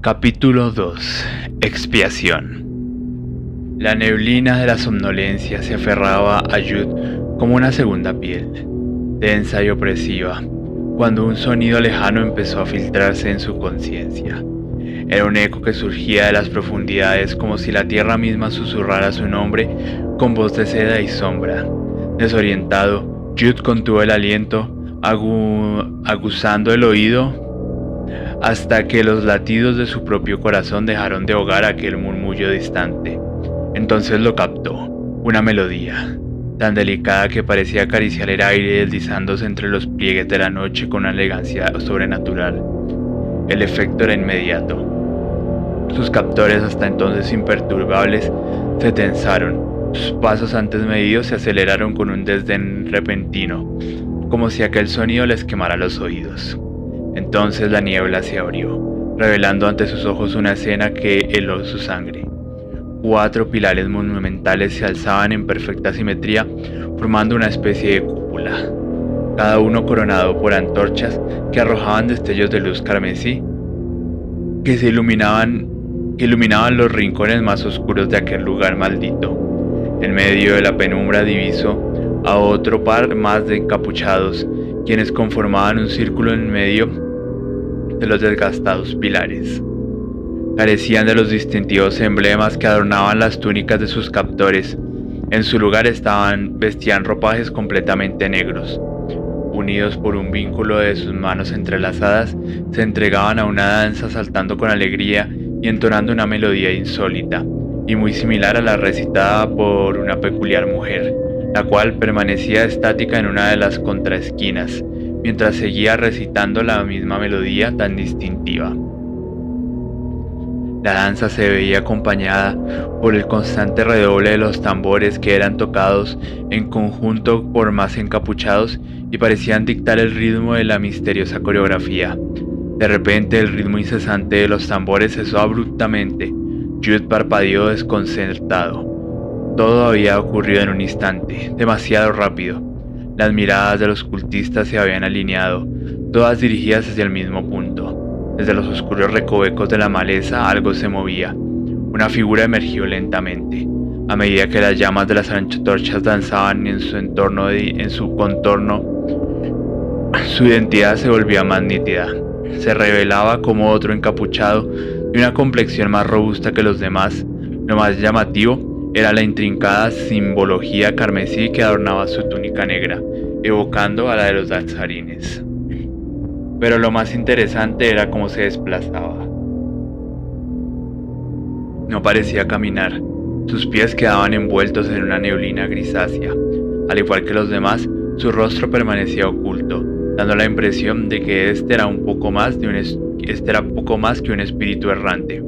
Capítulo 2. Expiación. La neblina de la somnolencia se aferraba a Jude como una segunda piel, densa y opresiva, cuando un sonido lejano empezó a filtrarse en su conciencia. Era un eco que surgía de las profundidades, como si la tierra misma susurrara su nombre con voz de seda y sombra. Desorientado, Jude contuvo el aliento, aguzando el oído hasta que los latidos de su propio corazón dejaron de ahogar aquel murmullo distante. Entonces lo captó, una melodía, tan delicada que parecía acariciar el aire deslizándose entre los pliegues de la noche con una elegancia sobrenatural. El efecto era inmediato. Sus captores, hasta entonces imperturbables, se tensaron. Sus pasos antes medidos se aceleraron con un desdén repentino, como si aquel sonido les quemara los oídos. Entonces la niebla se abrió, revelando ante sus ojos una escena que heló su sangre. 4 pilares monumentales se alzaban en perfecta simetría, formando una especie de cúpula, cada uno coronado por antorchas que arrojaban destellos de luz carmesí, que iluminaban los rincones más oscuros de aquel lugar maldito. En medio de la penumbra divisó a otro par más de encapuchados, quienes conformaban un círculo en medio de los desgastados pilares. Carecían de los distintivos emblemas que adornaban las túnicas de sus captores. En su lugar vestían ropajes completamente negros. Unidos por un vínculo de sus manos entrelazadas, se entregaban a una danza saltando con alegría y entonando una melodía insólita, y muy similar a la recitada por una peculiar mujer, la cual permanecía estática en una de las contraesquinas, mientras seguía recitando la misma melodía tan distintiva. La danza se veía acompañada por el constante redoble de los tambores que eran tocados en conjunto por más encapuchados y parecían dictar el ritmo de la misteriosa coreografía. De repente el ritmo incesante de los tambores cesó abruptamente. Jude parpadeó desconcertado. Todo había ocurrido en un instante, demasiado rápido. Las miradas de los cultistas se habían alineado, todas dirigidas hacia el mismo punto. Desde los oscuros recovecos de la maleza algo se movía. Una figura emergió lentamente. A medida que las llamas de las antorchas danzaban en su contorno, su identidad se volvía más nítida. Se revelaba como otro encapuchado, de una complexión más robusta que los demás. Lo más llamativo era la intrincada simbología carmesí que adornaba su túnica negra, evocando a la de los danzarines. Pero lo más interesante era cómo se desplazaba. No parecía caminar. Sus pies quedaban envueltos en una neblina grisácea. Al igual que los demás, su rostro permanecía oculto, dando la impresión de que este era poco más que un espíritu errante.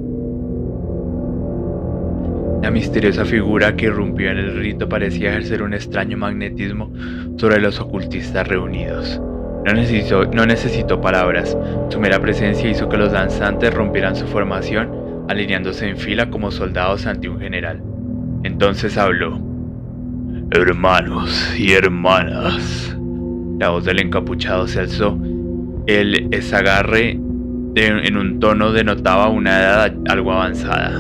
La misteriosa figura que irrumpió en el rito parecía ejercer un extraño magnetismo sobre los ocultistas reunidos. No necesitó palabras. Su mera presencia hizo que los danzantes rompieran su formación, alineándose en fila como soldados ante un general. Entonces habló. «Hermanos y hermanas». La voz del encapuchado se alzó. El esagarre en un tono denotaba una edad algo avanzada.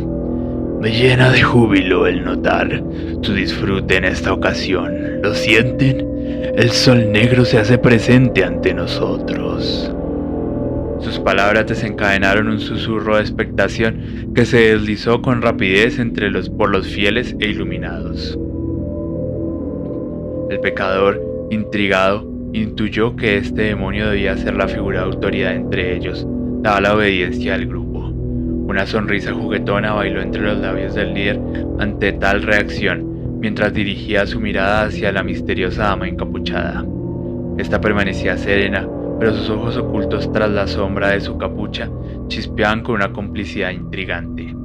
«Me llena de júbilo el notar su disfrute en esta ocasión. ¿Lo sienten? El sol negro se hace presente ante nosotros». Sus palabras desencadenaron un susurro de expectación que se deslizó con rapidez por los fieles e iluminados. El pecador, intrigado, intuyó que este demonio debía ser la figura de autoridad entre ellos, dada la obediencia al grupo. Una sonrisa juguetona bailó entre los labios del líder ante tal reacción, mientras dirigía su mirada hacia la misteriosa dama encapuchada. Esta permanecía serena, pero sus ojos ocultos tras la sombra de su capucha chispeaban con una complicidad intrigante.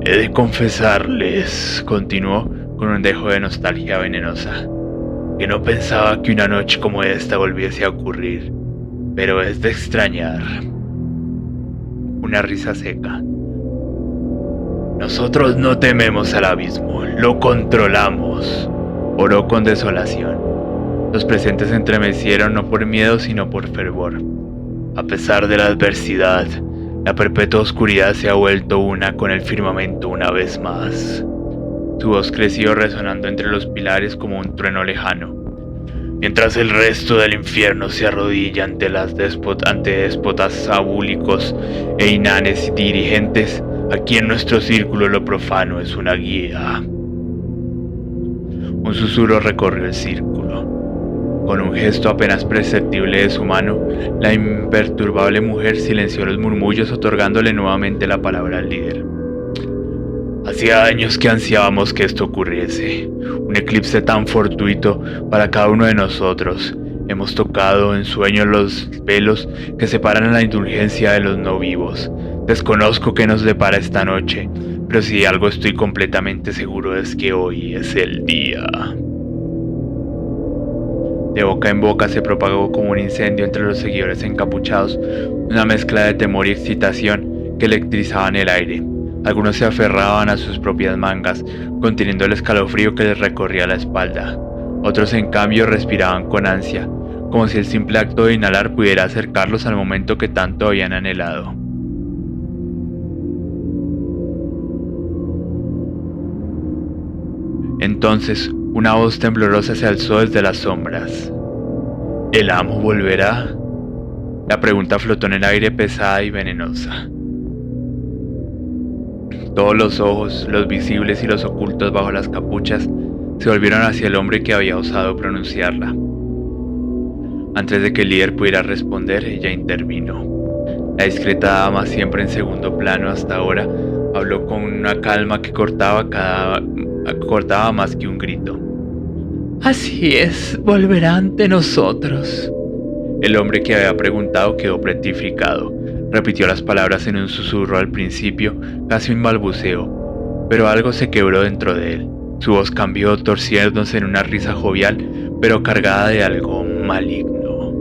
«He de confesarles», continuó con un dejo de nostalgia venenosa, «que no pensaba que una noche como esta volviese a ocurrir, pero es de extrañar». Una risa seca. «Nosotros no tememos al abismo, lo controlamos», oró con desolación. Los presentes se estremecieron no por miedo sino por fervor. «A pesar de la adversidad, La perpetua oscuridad se ha vuelto una con el firmamento una vez más. Su voz creció resonando entre los pilares como un trueno lejano. Mientras el resto del infierno se arrodilla ante déspotas sabúlicos e inanes dirigentes, aquí en nuestro círculo lo profano es una guía. Un susurro recorrió el círculo. Con un gesto apenas perceptible de su mano, la imperturbable mujer silenció los murmullos, otorgándole nuevamente la palabra al líder. Hacía años que ansiábamos que esto ocurriese, un eclipse tan fortuito para cada uno de nosotros. Hemos tocado en sueños los velos que separan a la indulgencia de los no vivos. Desconozco qué nos depara esta noche, pero si algo estoy completamente seguro es que hoy es el día. De boca en boca se propagó como un incendio entre los seguidores encapuchados, una mezcla de temor y excitación que electrizaban el aire. Algunos se aferraban a sus propias mangas, conteniendo el escalofrío que les recorría la espalda. Otros, en cambio, respiraban con ansia, como si el simple acto de inhalar pudiera acercarlos al momento que tanto habían anhelado. Entonces, una voz temblorosa se alzó desde las sombras. ¿El amo volverá? La pregunta flotó en el aire, pesada y venenosa. Todos los ojos, los visibles y los ocultos bajo las capuchas, se volvieron hacia el hombre que había osado pronunciarla. Antes de que el líder pudiera responder, ella intervino. La discreta dama, siempre en segundo plano hasta ahora, habló con una calma que cortaba más que un grito. Así es, volverá ante nosotros. El hombre que había preguntado quedó petrificado. Repitió las palabras en un susurro al principio, casi un balbuceo, pero algo se quebró dentro de él. Su voz cambió, torciéndose en una risa jovial, pero cargada de algo maligno.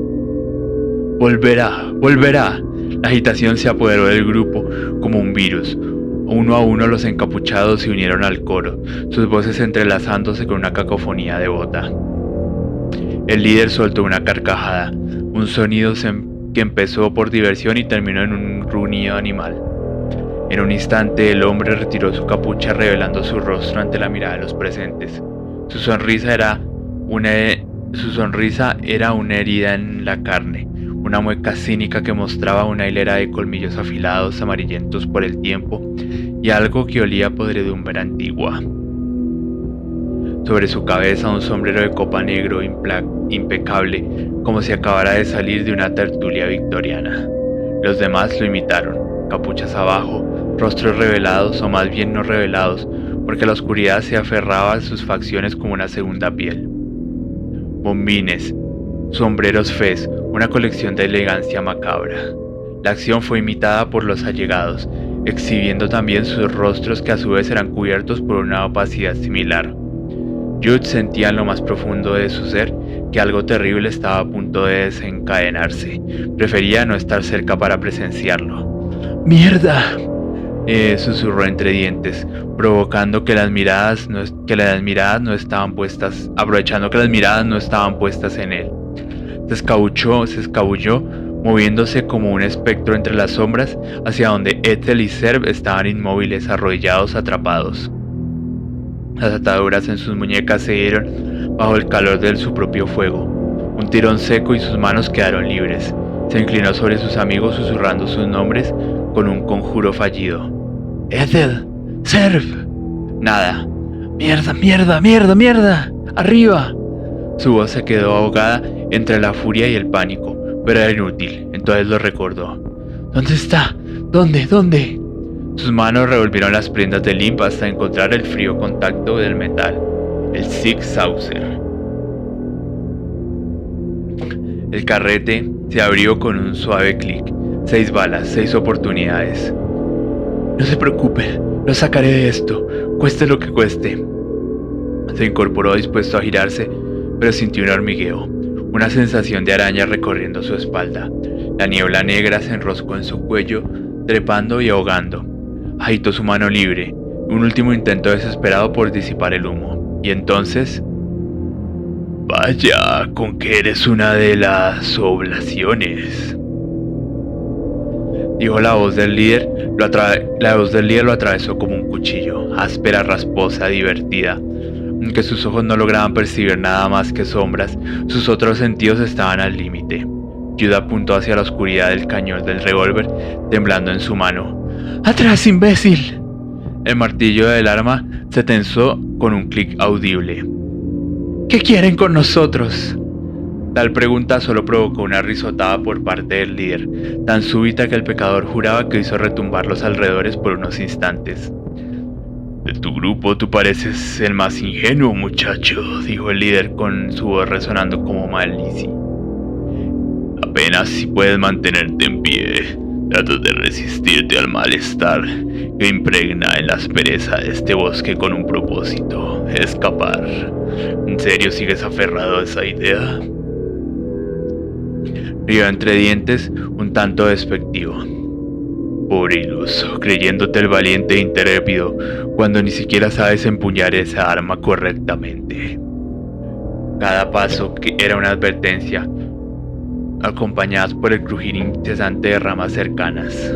Volverá, volverá. La agitación se apoderó del grupo como un virus. Uno a uno los encapuchados se unieron al coro, sus voces entrelazándose con una cacofonía devota. El líder soltó una carcajada, un sonido que empezó por diversión y terminó en un gruñido animal. En un instante el hombre retiró su capucha, revelando su rostro ante la mirada de los presentes. Su sonrisa era una herida en la carne, una mueca cínica que mostraba una hilera de colmillos afilados amarillentos por el tiempo y algo que olía a podredumbre antigua. Sobre su cabeza un sombrero de copa negro impecable, como si acabara de salir de una tertulia victoriana. Los demás lo imitaron, capuchas abajo, rostros revelados o más bien no revelados, porque la oscuridad se aferraba a sus facciones como una segunda piel. Bombines, sombreros fez, una colección de elegancia macabra. La acción fue imitada por los allegados, exhibiendo también sus rostros que a su vez eran cubiertos por una opacidad similar. Jude sentía en lo más profundo de su ser que algo terrible estaba a punto de desencadenarse. Prefería no estar cerca para presenciarlo. ¡Mierda!, susurró entre dientes, aprovechando que las miradas no estaban puestas en él. Se escabulló, moviéndose como un espectro entre las sombras, hacia donde Ethel y Zerb estaban inmóviles, arrodillados, atrapados. Las ataduras en sus muñecas se dieron bajo el calor de su propio fuego. Un tirón seco y sus manos quedaron libres. Se inclinó sobre sus amigos susurrando sus nombres con un conjuro fallido. ¡Ethel! ¡Zerb! Nada. ¡Mierda, mierda, mierda, mierda! ¡Arriba! Su voz se quedó ahogada entre la furia y el pánico, pero era inútil, entonces lo recordó. ¿Dónde está? ¿Dónde? ¿Dónde? Sus manos revolvieron las prendas de Limp hasta encontrar el frío contacto del metal, el Sig Saucer. El carrete se abrió con un suave clic. 6 balas, 6 oportunidades. No se preocupe, lo sacaré de esto, cueste lo que cueste. Se incorporó dispuesto a girarse, pero sintió un hormigueo, una sensación de araña recorriendo su espalda. La niebla negra se enroscó en su cuello, trepando y ahogando. Agitó su mano libre, un último intento desesperado por disipar el humo. Y entonces... Vaya, con que eres una de las oblaciones. dijo la voz del líder. La voz del líder lo atravesó como un cuchillo, áspera, rasposa, divertida. Aunque sus ojos no lograban percibir nada más que sombras, sus otros sentidos estaban al límite. Jude apuntó hacia la oscuridad del cañón del revólver, temblando en su mano. ¡Atrás, imbécil! El martillo del arma se tensó con un clic audible. ¿Qué quieren con nosotros? Tal pregunta solo provocó una risotada por parte del líder, tan súbita que el pecador juraba que hizo retumbar los alrededores por unos instantes. De tu grupo tú pareces el más ingenuo, muchacho, dijo el líder con su voz resonando como malicia. Apenas si puedes mantenerte en pie, tratas de resistirte al malestar que impregna en la aspereza de este bosque con un propósito: escapar. ¿En serio sigues aferrado a esa idea? Rió entre dientes, un tanto despectivo. Pobre iluso, creyéndote el valiente e intrépido, cuando ni siquiera sabes empuñar esa arma correctamente. Cada paso que era una advertencia, acompañadas por el crujir incesante de ramas cercanas.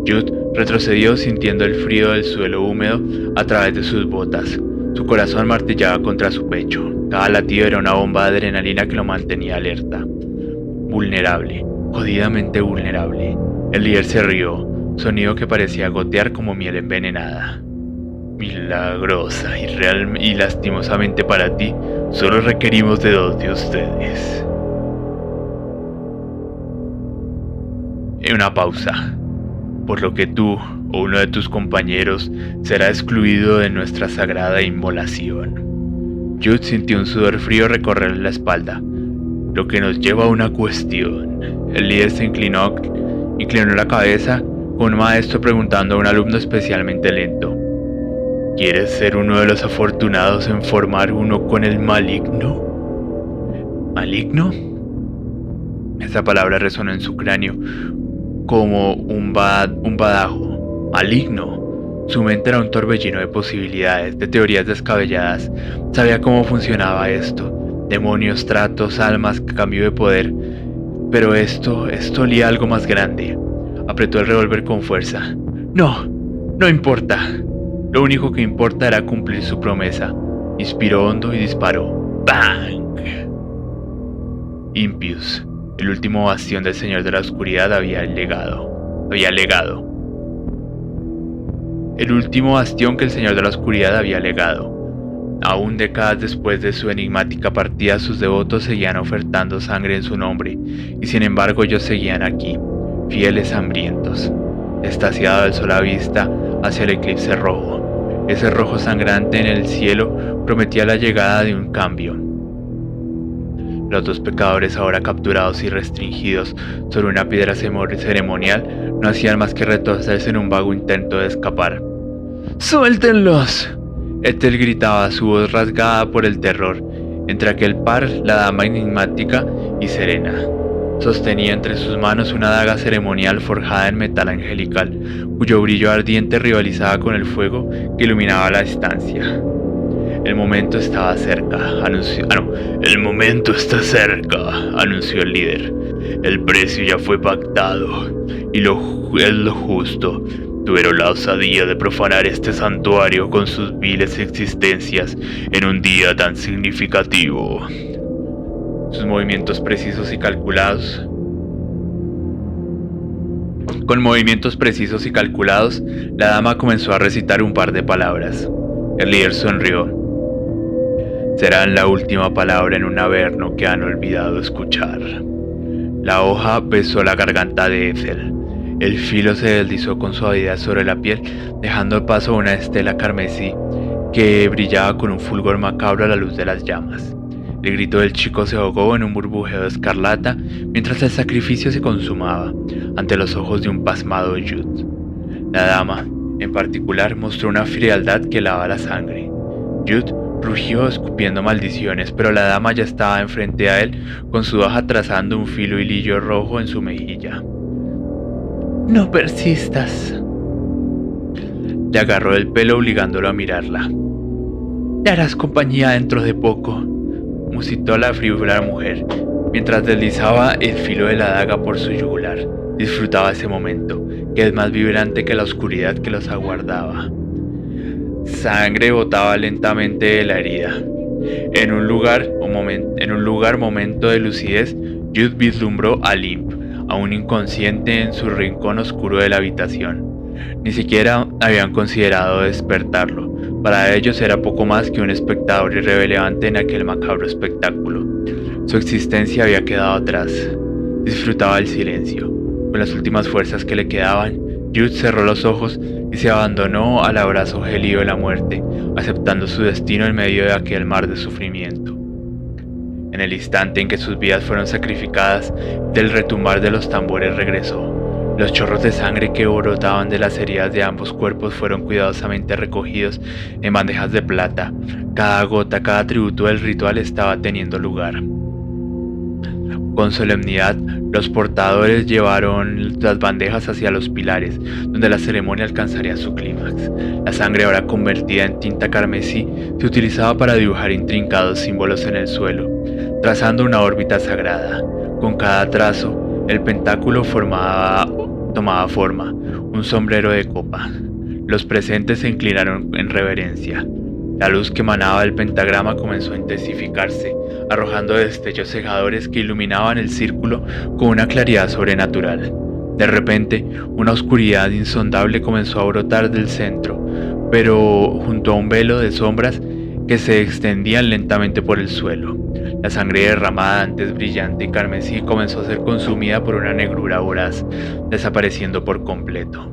Jude retrocedió sintiendo el frío del suelo húmedo a través de sus botas. Su corazón martillaba contra su pecho. Cada latido era una bomba de adrenalina que lo mantenía alerta. Vulnerable, jodidamente vulnerable. El líder se rió, sonido que parecía gotear como miel envenenada. Milagrosa y lastimosamente para ti, solo requerimos de 2 de ustedes. En una pausa, por lo que tú o uno de tus compañeros será excluido de nuestra sagrada inmolación. Jude sintió un sudor frío recorrerle la espalda, lo que nos lleva a una cuestión. El líder se inclinó la cabeza, con un maestro preguntando a un alumno especialmente lento. ¿Quieres ser uno de los afortunados en formar uno con el maligno? ¿Maligno? Esa palabra resonó en su cráneo como un badajo. Maligno. Su mente era un torbellino de posibilidades, de teorías descabelladas. Sabía cómo funcionaba esto. Demonios, tratos, almas, cambio de poder. Pero esto olía algo más grande. Apretó el revólver con fuerza. No importa. Lo único que importa era cumplir su promesa. Inspiró hondo y disparó. ¡Bang! Impius, el último bastión del Señor de la Oscuridad, había legado. El último bastión que el Señor de la Oscuridad había legado. Aún décadas después de su enigmática partida, sus devotos seguían ofertando sangre en su nombre, y sin embargo ellos seguían aquí, fieles, hambrientos. Extasiado el sol a vista hacia el eclipse rojo. Ese rojo sangrante en el cielo prometía la llegada de un cambio. Los 2 pecadores, ahora capturados y restringidos sobre una piedra ceremonial, no hacían más que retorcerse en un vago intento de escapar. ¡Suéltenlos!, Ethel gritaba, su voz rasgada por el terror. Entre aquel par, la dama enigmática y serena sostenía entre sus manos una daga ceremonial forjada en metal angelical, cuyo brillo ardiente rivalizaba con el fuego que iluminaba la estancia. El momento estaba cerca, anunció el líder. El precio ya fue pactado, y es lo justo. Tuvieron la osadía de profanar este santuario con sus viles existencias en un día tan significativo. Con movimientos precisos y calculados, la dama comenzó a recitar un par de palabras. El líder sonrió. Serán la última palabra en un averno que han olvidado escuchar. La hoja besó la garganta de Ethel. El filo se deslizó con suavidad sobre la piel, dejando paso a una estela carmesí que brillaba con un fulgor macabro a la luz de las llamas. El grito del chico se ahogó en un burbujeo de escarlata mientras el sacrificio se consumaba ante los ojos de un pasmado Jude. La dama, en particular, mostró una frialdad que helaba la sangre. Jude rugió escupiendo maldiciones, pero la dama ya estaba enfrente a él, con su hoja trazando un filo hilillo rojo en su mejilla. «No persistas». Le agarró el pelo obligándolo a mirarla. «Te harás compañía dentro de poco», musitó la frívola mujer, mientras deslizaba el filo de la daga por su yugular. Disfrutaba ese momento, que es más vibrante que la oscuridad que los aguardaba. Sangre botaba lentamente de la herida. En un momento de lucidez, Jude vislumbró a Limp, aún inconsciente en su rincón oscuro de la habitación. Ni siquiera habían considerado despertarlo. Para ellos era poco más que un espectador irrelevante en aquel macabro espectáculo. Su existencia había quedado atrás. Disfrutaba el silencio. Con las últimas fuerzas que le quedaban, Jude cerró los ojos y se abandonó al abrazo gélido de la muerte, aceptando su destino en medio de aquel mar de sufrimiento. En el instante en que sus vidas fueron sacrificadas, del retumbar de los tambores regresó. Los chorros de sangre que brotaban de las heridas de ambos cuerpos fueron cuidadosamente recogidos en bandejas de plata. Cada gota, cada tributo del ritual estaba teniendo lugar. Con solemnidad, los portadores llevaron las bandejas hacia los pilares, donde la ceremonia alcanzaría su clímax. La sangre, ahora convertida en tinta carmesí, se utilizaba para dibujar intrincados símbolos en el suelo, trazando una órbita sagrada. Con cada trazo, el pentáculo tomaba forma, un sombrero de copa. Los presentes se inclinaron en reverencia. La luz que emanaba del pentagrama comenzó a intensificarse, arrojando destellos cegadores que iluminaban el círculo con una claridad sobrenatural. De repente, una oscuridad insondable comenzó a brotar del centro, pero junto a un velo de sombras que se extendían lentamente por el suelo. La sangre derramada, antes brillante y carmesí, comenzó a ser consumida por una negrura voraz, desapareciendo por completo.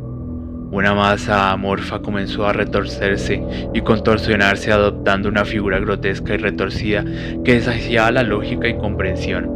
Una masa amorfa comenzó a retorcerse y contorsionarse, adoptando una figura grotesca y retorcida que desafiaba la lógica y comprensión.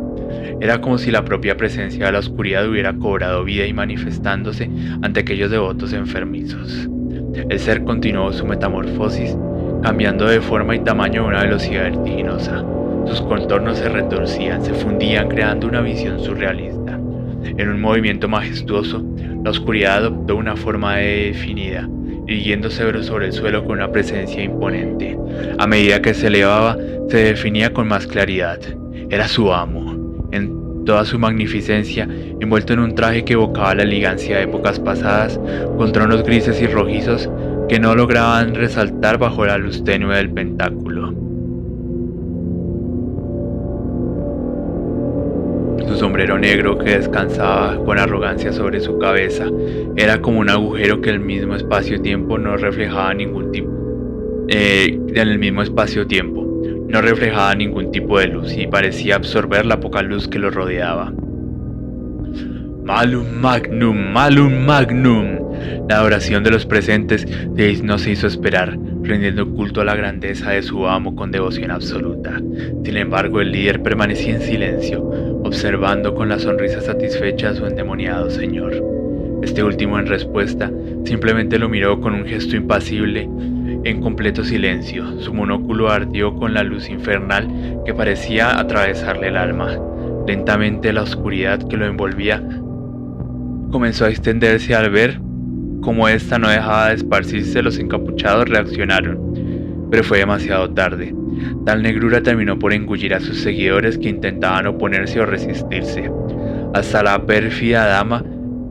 Era como si la propia presencia de la oscuridad hubiera cobrado vida y manifestándose ante aquellos devotos enfermizos. El ser continuó su metamorfosis, cambiando de forma y tamaño a una velocidad vertiginosa. Sus contornos se retorcían, se fundían, creando una visión surrealista. En un movimiento majestuoso, la oscuridad adoptó una forma definida, irguiéndose sobre el suelo con una presencia imponente. A medida que se elevaba, se definía con más claridad. Era su amo, en toda su magnificencia, envuelto en un traje que evocaba la elegancia de épocas pasadas, con tronos grises y rojizos que no lograban resaltar bajo la luz tenue del pentáculo. Su sombrero negro, que descansaba con arrogancia sobre su cabeza, era como un agujero que el mismo espacio-tiempo no reflejaba ningún tipo de luz y parecía absorber la poca luz que lo rodeaba. Malum magnum, malum magnum. La oración de los presentes no se hizo esperar, rindiendo culto a la grandeza de su amo con devoción absoluta. Sin embargo, el líder permanecía en silencio, observando con la sonrisa satisfecha a su endemoniado señor. Este último, en respuesta, simplemente lo miró con un gesto impasible, en completo silencio. Su monóculo ardió con la luz infernal que parecía atravesarle el alma. Lentamente la oscuridad que lo envolvía comenzó a extenderse. Al ver cómo ésta no dejaba de esparcirse, los encapuchados reaccionaron, pero fue demasiado tarde. Tal negrura terminó por engullir a sus seguidores, que intentaban oponerse o resistirse. Hasta la pérfida dama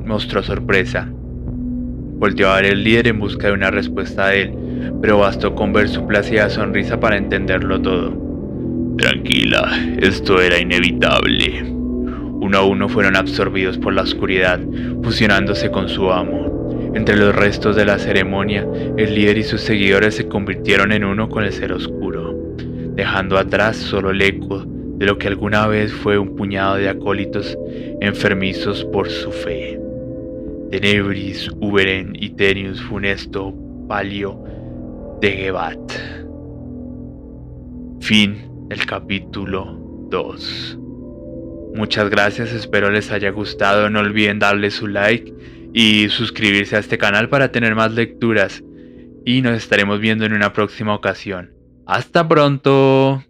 mostró sorpresa. Volteó a ver el líder en busca de una respuesta de él, pero bastó con ver su plácida sonrisa para entenderlo todo. Tranquila, esto era inevitable. Uno a uno fueron absorbidos por la oscuridad, fusionándose con su amo. Entre los restos de la ceremonia, el líder y sus seguidores se convirtieron en uno con el ser oscuro, dejando atrás solo el eco de lo que alguna vez fue un puñado de acólitos enfermizos por su fe. Tenebris uberen iterius funesto palio de Gebat. Fin del capítulo 2. Muchas gracias, espero les haya gustado. No olviden darle su like y suscribirse a este canal para tener más lecturas. Y nos estaremos viendo en una próxima ocasión. ¡Hasta pronto!